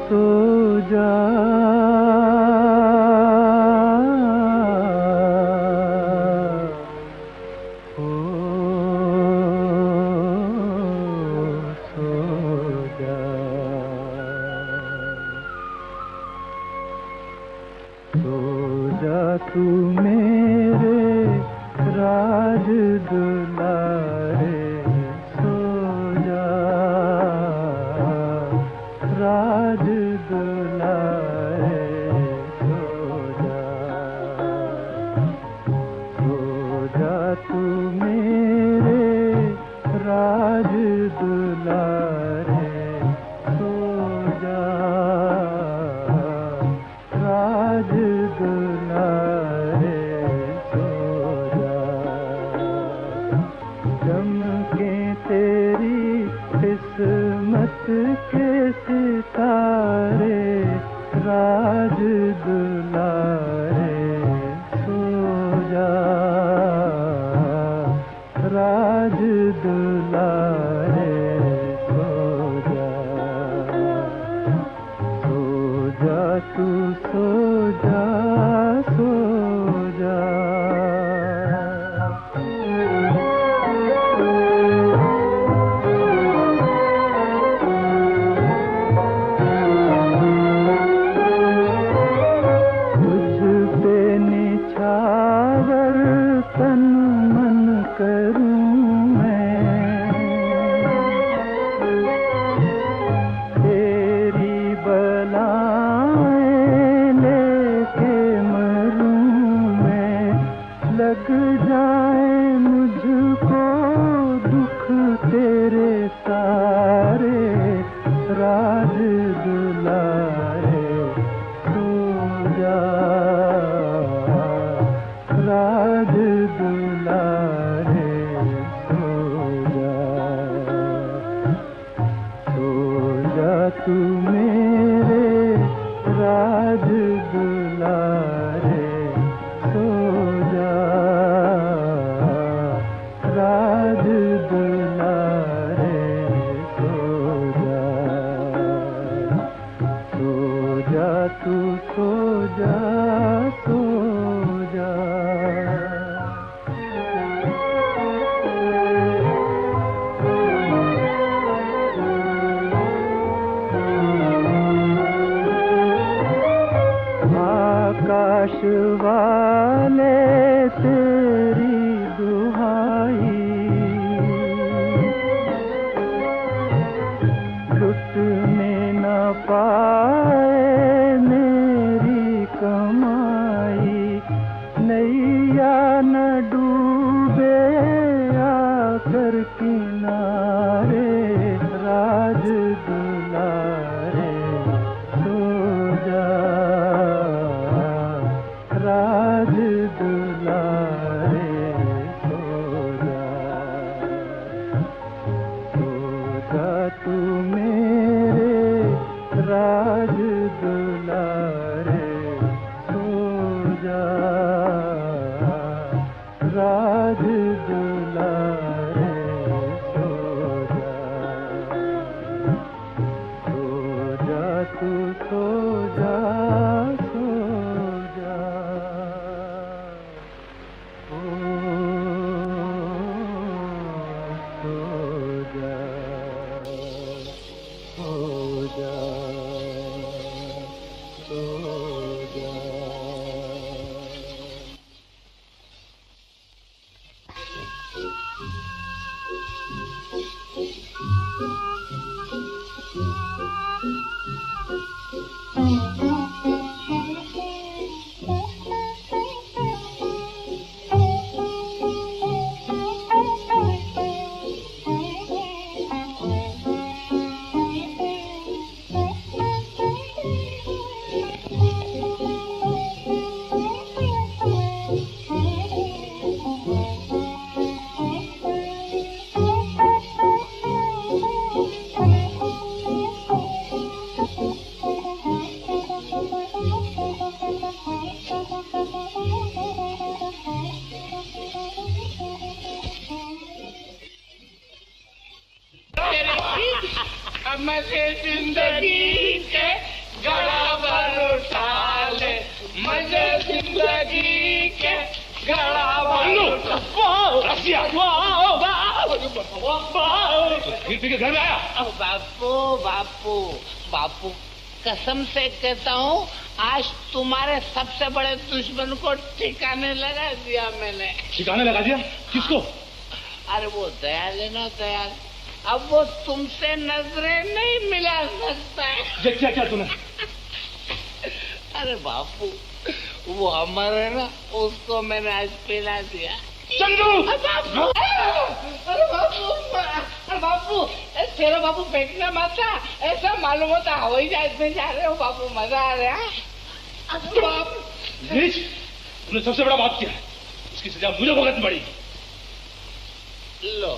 सो जा ओ सो जा सो जा तू मेरे राज दुलारे सो जा राज दुलारे सो जा तू मेरे राज दुलारे सो जा राज दुलारे सो जा चमके तेरी किस्मत के सितारे राज दुलारे सो जा राज दुलारे सो जा तू सो जा सो जा तन मन करूं मैं तेरी बलाएं लेके मरूं मैं लग जाए मुझको दुख तेरे सारे राज दुलारे सो जा राज दुलारे सो जा तू मेरे राज दुलारे सो जा राज दुलारे सो जा तू सो जा सो जा आकाश वाले तेरी दुहाई लुटने न पाए मेरी कमाई नैया न डूबे आकर किनारे राज दुलारे सो जा राज दुलारे सो जा तू मेरे राज दुलारे सो जा राज दुलारे सो जा तू सो जा सो जा ओ सो जा सो जा सो जा मज़े जिंदगी के गड़ा भर उठा ले, मजे जिंदगी के गड़ा भर। फिर घर में आया। बापू बापू बापू, कसम से कहता हूँ, आज तुम्हारे सबसे बड़े दुश्मन को ठिकाने लगा दिया मैंने। ठिकाने लगा दिया? किसको? अरे वो दयाल है ना, दयाल। अब वो तुमसे नजरें नहीं मिला सकता है। क्या क्या तूने? अरे बापू, वो अमर है ना, उसको मैंने आज पिला दिया। चंदू! बापू, अरे बापू, अरे बापू, तेरा बापू फेंकना मत था, ऐसा मालूम होता हवाई जहाज में जा रहे हो बापू, मजा आ रहा है। नीच, तुमने सबसे बड़ा बात किया है, उसकी सजा मुझे भुगतनी पड़ी। लो,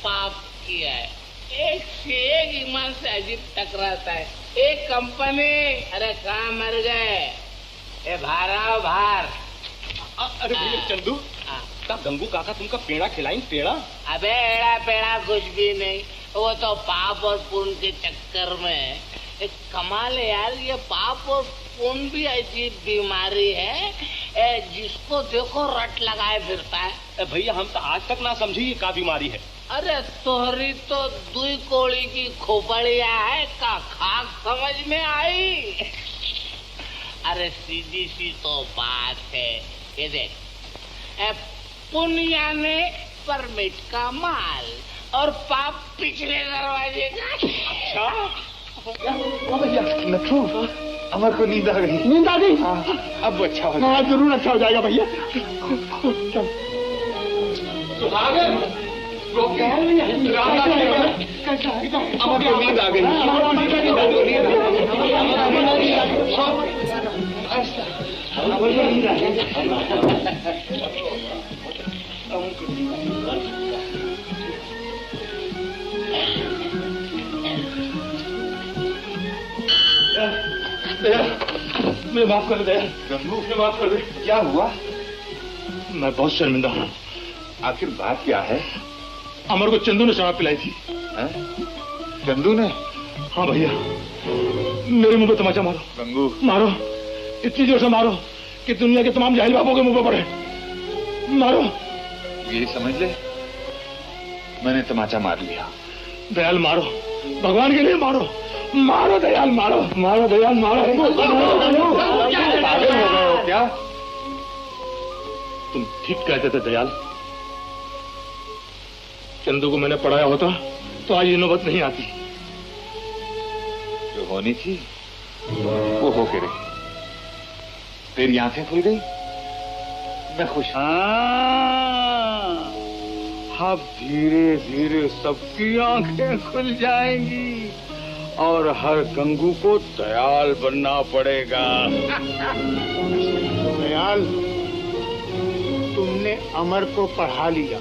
पाप किया है, एक से एक ईमान से अजीब टकराता है। एक कंपनी, अरे कहाँ मर गए? ए भारा भार। अरे भैया चंदू, का गंगू काका तुमका पेड़ा खिलाई? पेड़ा? अबे एड़ा पेड़ा कुछ भी नहीं, वो तो पाप और पुण्य के चक्कर में। एक कमाल है यार, ये पाप और पुण्य भी अजीब बीमारी है, जिसको देखो रट लगाए फिरता है। भैया हम तो आज तक ना समझी ये का बीमारी है। अरे तोहरी तो दुई कोड़ी की खोपड़िया है, का खाक समझ में आई? अरे सीधी सी तो बात है, ये देख, पुण्य ने परमिट का माल और पाप पिछले दरवाजे का। अच्छा भैया, नथु, अमर को नींद आ गई। नींद आ गई? हाँ, अब अच्छा हो जाएगा। जरूर अच्छा हो जाएगा भैया। अमर को नींद आ गई। मुझे माफ कर दे गंगू, मुझे माफ कर दे। क्या हुआ? मैं बहुत शर्मिंदा हूँ। आखिर बात क्या है? अमर को चंदू ने शराब पिलाई थी। चंदू ने? हाँ भैया, मेरे मुंह पे तमाचा मारो। गंगू मारो, इतनी जोर से मारो कि दुनिया के तमाम जाहिल बापों के मुंह पे पड़े। मारो। यही समझ ले, मैंने तमाचा मार लिया। दयाल मारो, भगवान के लिए मारो। मारो दयाल, मारो मारो दयाल, मारो। क्या? तुम ठीक कहते थे दयाल। चंदू को मैंने पढ़ाया होता तो आज ये नौबत नहीं आती। जो होनी थी वो होके रही। तेरी आंखें खुल गई, मैं खुश हूं। अब धीरे धीरे सबकी आंखें खुल जाएंगी और हर गंगू को दयाल बनना पड़ेगा। दयाल, तुमने अमर को पढ़ा लिया,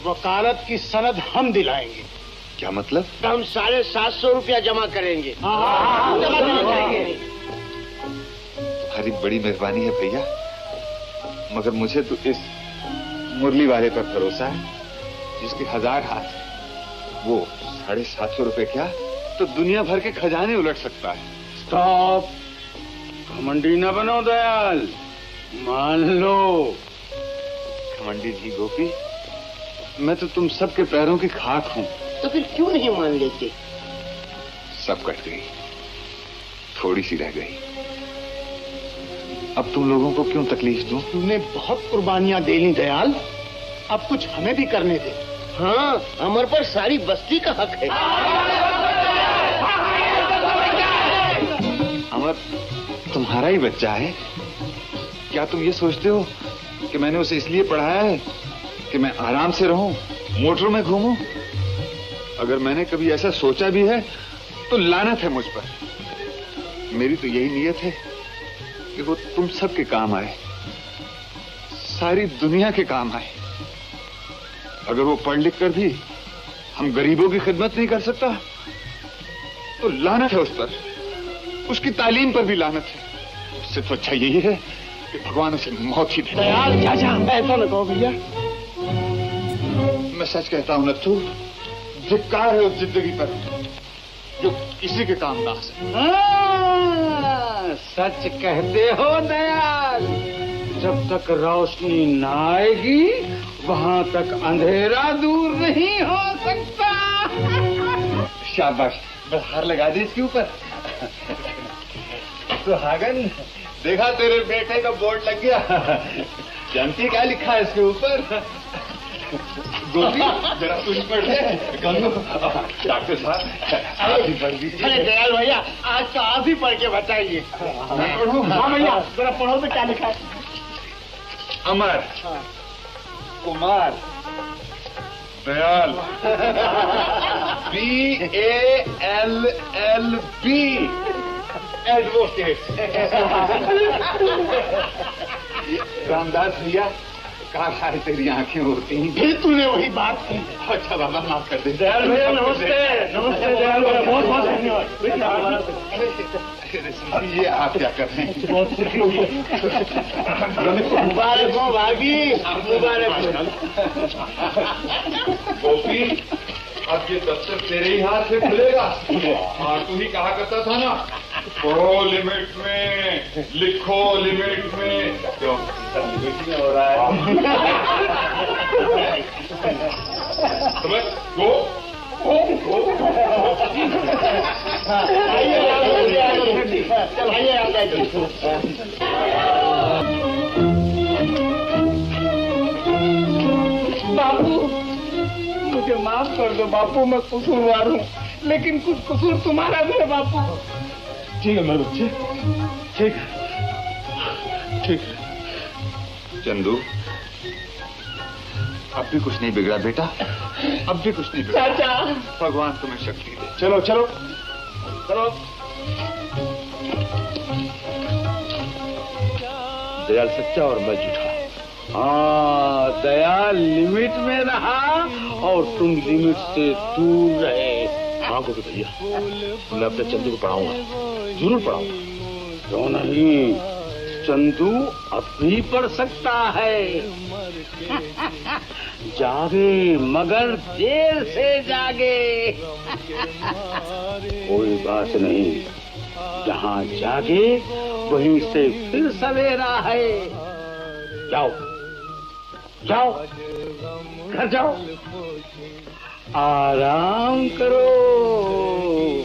वकालत की सनद हम दिलाएंगे। क्या मतलब? हम 750 रुपया जमा करेंगे। तुम्हारी बड़ी मेहरबानी है भैया, मगर मुझे तो इस मुरली वाले पर भरोसा है जिसके 1000 हाथ है। वो 750 रुपए क्या तो दुनिया भर के खजाने उलट सकता है। स्टॉप, घमंडी न बनो दयाल, मान लो। घमंडी जी गोपी, मैं तो तुम सबके पैरों की खाक हूँ। तो फिर क्यों नहीं मान लेते? सब कट गई, थोड़ी सी रह गई। अब तुम लोगों को क्यों तकलीफ दूं? तुमने बहुत कुर्बानियां दे ली दयाल, अब कुछ हमें भी करने दे। हाँ, अमर पर सारी बस्ती का हक है। अमर तुम्हारा ही बच्चा है। क्या तुम ये सोचते हो कि मैंने उसे इसलिए पढ़ाया है कि मैं आराम से रहूं, मोटरों में घूमूं? अगर मैंने कभी ऐसा सोचा भी है तो लानत है मुझ पर। मेरी तो यही नीयत है कि वो तुम सबके काम आए, सारी दुनिया के काम आए। अगर वो पढ़ लिख कर भी हम गरीबों की खिदमत नहीं कर सकता तो लानत है उस पर, उसकी तालीम पर भी लानत है। उससे तो अच्छा यही है कि भगवान उसे मौत ही दे। दयाल चाचा, ऐसा न कहो भैया। मैं सच कहता हूं नथु, धिक्कार है उस जिंदगी पर जो किसी के काम ना आ सके। हाँ, सच कहते हो दयाल। जब तक रोशनी न आएगी वहां तक अंधेरा दूर नहीं हो सकता। शाबाश, बस हार लगा दी इसके ऊपर। सुहागन, देखा तेरे बेटे का बोर्ड लग गया। जानती क्या लिखा है इसके ऊपर? गोपी, जरा कुछ पढ़ ले। गंगू, डॉक्टर साहब आप भी पढ़ दीजिए। अरे दयाल भैया, आज तो आप ही पढ़ के बताइए। मैं पढ़ूं? हाँ भैया, जरा पढ़ो तो क्या लिखा है। अमर, कुमार, दयाल, BALLB, एडवोकेट। रामदास भैया, काश आज तेरी आंखें होती। फिर तूने वही बात की। अच्छा बाबा, माफ कर दे। दयाल भैया नमस्ते। नमस्ते दयाल भैया, बहुत बहुत धन्यवाद। ये आप क्या कर रहे हैं? मुबारक हो भागी, मुबारक हो। गोपी, अब ये दफ्तर तेरे ही हाथ से खुलेगा। हाँ, तू ही कहा करता था ना, पढ़ो लिमिट में, लिखो लिमिट में। क्यों लिमिट में हो रहा है? तो बस गो। बापू, मुझे माफ कर दो बापू, मैं कसूरवार हूँ, लेकिन कुछ कसूर तुम्हारा भी है बापू। ठीक है मेरे बच्चे, ठीक है, ठीक है। चंदू, अब भी कुछ नहीं बिगड़ा बेटा, अब भी कुछ नहीं बिगड़ा। चाचा, भगवान तुम्हें शक्ति दे। चलो चलो चलो। दयाल सच्चा और मैं झूठा। हाँ, दयाल लिमिट में रहा और तुम लिमिट से दूर रहे। हाँ गोपी भैया, मैं अपने चंदू को पढ़ाऊंगा, जरूर पढ़ाऊंगा। क्यों नहीं, चंदू अब भी पढ़ सकता है। जागे मगर देर से जागे। कोई बात नहीं, जहाँ जागे वहीं से फिर सवेरा है। जाओ जाओ, घर जाओ, आराम करो।